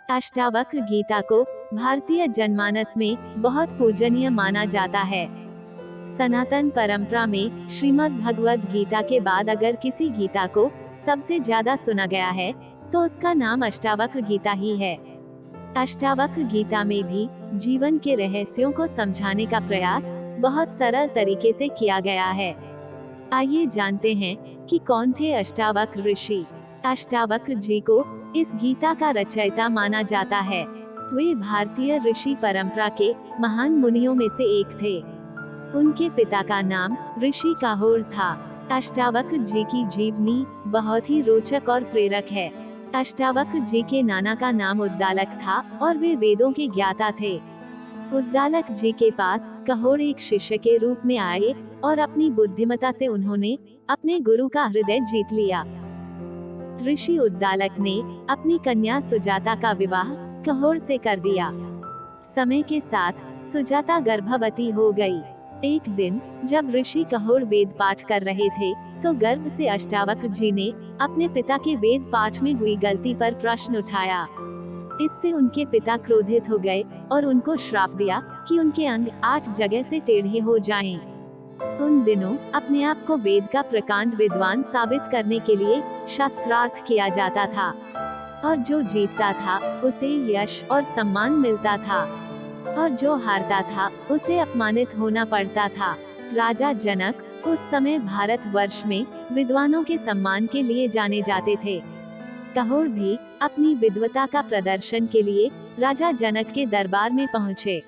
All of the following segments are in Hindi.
अष्टावक्र गीता को भारतीय जनमानस में बहुत पूजनीय माना जाता है। सनातन परंपरा में श्रीमद् भगवद गीता के बाद अगर किसी गीता को सबसे ज्यादा सुना गया है तो उसका नाम अष्टावक्र गीता ही है। अष्टावक्र गीता में भी जीवन के रहस्यों को समझाने का प्रयास बहुत सरल तरीके से किया गया है। आइए जानते हैं कि कौन थे अष्टावक्र ऋषि। अष्टावक्र जी को इस गीता का रचयिता माना जाता है। वे भारतीय ऋषि परंपरा के महान मुनियों में से एक थे। उनके पिता का नाम ऋषि काहोर था। अष्टावक्र जी की जीवनी बहुत ही रोचक और प्रेरक है। अष्टावक्र जी के नाना का नाम उद्दालक था और वे वेदों के ज्ञाता थे। उद्दालक जी के पास काहोर एक शिष्य के रूप में आए और अपनी बुद्धिमत्ता से उन्होंने अपने गुरु का हृदय जीत लिया। ऋषि उद्दालक ने अपनी कन्या सुजाता का विवाह काहोर से कर दिया। समय के साथ सुजाता गर्भवती हो गई। एक दिन जब ऋषि काहोर वेद पाठ कर रहे थे तो गर्भ से अष्टावक्र जी ने अपने पिता के वेद पाठ में हुई गलती पर प्रश्न उठाया। इससे उनके पिता क्रोधित हो गए और उनको श्राप दिया कि उनके अंग 8 जगह से टेढ़े हो जाएं। उन दिनों अपने आप को वेद का प्रकांड विद्वान साबित करने के लिए शास्त्रार्थ किया जाता था और जो जीतता था उसे यश और सम्मान मिलता था और जो हारता था उसे अपमानित होना पड़ता था। राजा जनक उस समय भारतवर्ष में विद्वानों के सम्मान के लिए जाने जाते थे। काहोर भी अपनी विद्वता का प्रदर्शन के लिए राजा जनक के दरबार में पहुँचे।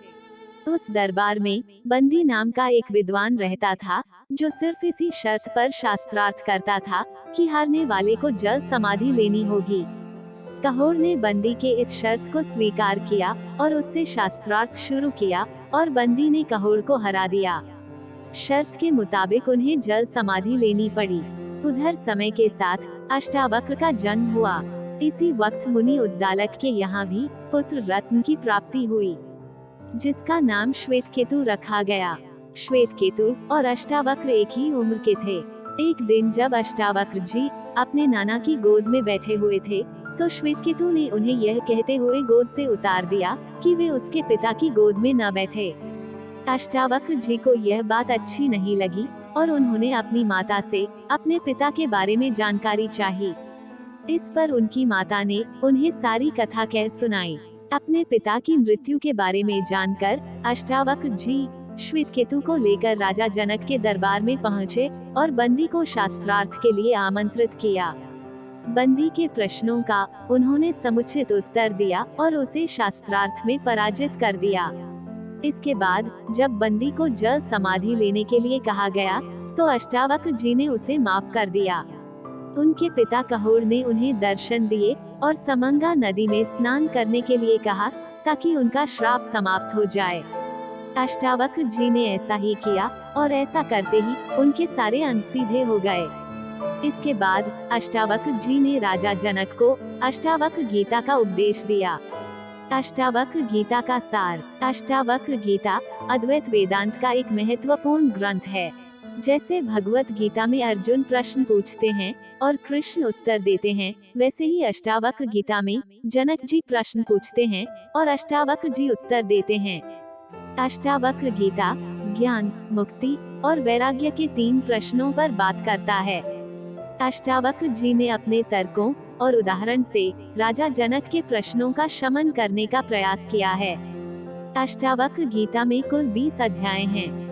उस दरबार में बंदी नाम का एक विद्वान रहता था जो सिर्फ इसी शर्त पर शास्त्रार्थ करता था कि हारने वाले को जल समाधि लेनी होगी। काहोर ने बंदी के इस शर्त को स्वीकार किया और उससे शास्त्रार्थ शुरू किया और बंदी ने काहोर को हरा दिया। शर्त के मुताबिक उन्हें जल समाधि लेनी पड़ी। उधर समय के साथ अष्टावक्र का जन्म हुआ। इसी वक्त मुनि उद्दालक के यहाँ भी पुत्र रत्न की प्राप्ति हुई जिसका नाम श्वेतकेतु रखा गया। श्वेतकेतु और अष्टावक्र एक ही उम्र के थे। एक दिन जब अष्टावक्र जी अपने नाना की गोद में बैठे हुए थे तो श्वेतकेतु ने उन्हें यह कहते हुए गोद से उतार दिया कि वे उसके पिता की गोद में न बैठे। अष्टावक्र जी को यह बात अच्छी नहीं लगी और उन्होंने अपनी माता से अपने पिता के बारे में जानकारी चाही। इस पर उनकी माता ने उन्हें सारी कथा कह सुनाई। अपने पिता की मृत्यु के बारे में जानकर अष्टावक्र जी श्वेतकेतु को लेकर राजा जनक के दरबार में पहुँचे और बंदी को शास्त्रार्थ के लिए आमंत्रित किया। बंदी के प्रश्नों का उन्होंने समुचित उत्तर दिया और उसे शास्त्रार्थ में पराजित कर दिया। इसके बाद जब बंदी को जल समाधि लेने के लिए कहा गया तो अष्टावक्र जी ने उसे माफ कर दिया। उनके पिता काहोर ने उन्हें दर्शन दिए और समंगा नदी में स्नान करने के लिए कहा ताकि उनका श्राप समाप्त हो जाए। अष्टावक्र जी ने ऐसा ही किया और ऐसा करते ही उनके सारे अंग सीधे हो गए। इसके बाद अष्टावक्र जी ने राजा जनक को अष्टावक्र गीता का उपदेश दिया। अष्टावक्र गीता का सार। अष्टावक्र गीता अद्वैत वेदांत का एक महत्वपूर्ण ग्रंथ है। जैसे भगवत गीता में अर्जुन प्रश्न पूछते हैं और कृष्ण उत्तर देते हैं, वैसे ही अष्टावक्र गीता में जनक जी प्रश्न पूछते हैं और अष्टावक्र जी उत्तर देते हैं। अष्टावक्र गीता ज्ञान, मुक्ति और वैराग्य के 3 प्रश्नों पर बात करता है। अष्टावक्र जी ने अपने तर्कों और उदाहरण से राजा जनक के प्रश्नों का शमन करने का प्रयास किया है। अष्टावक्र गीता में कुल 20 अध्याय हैं।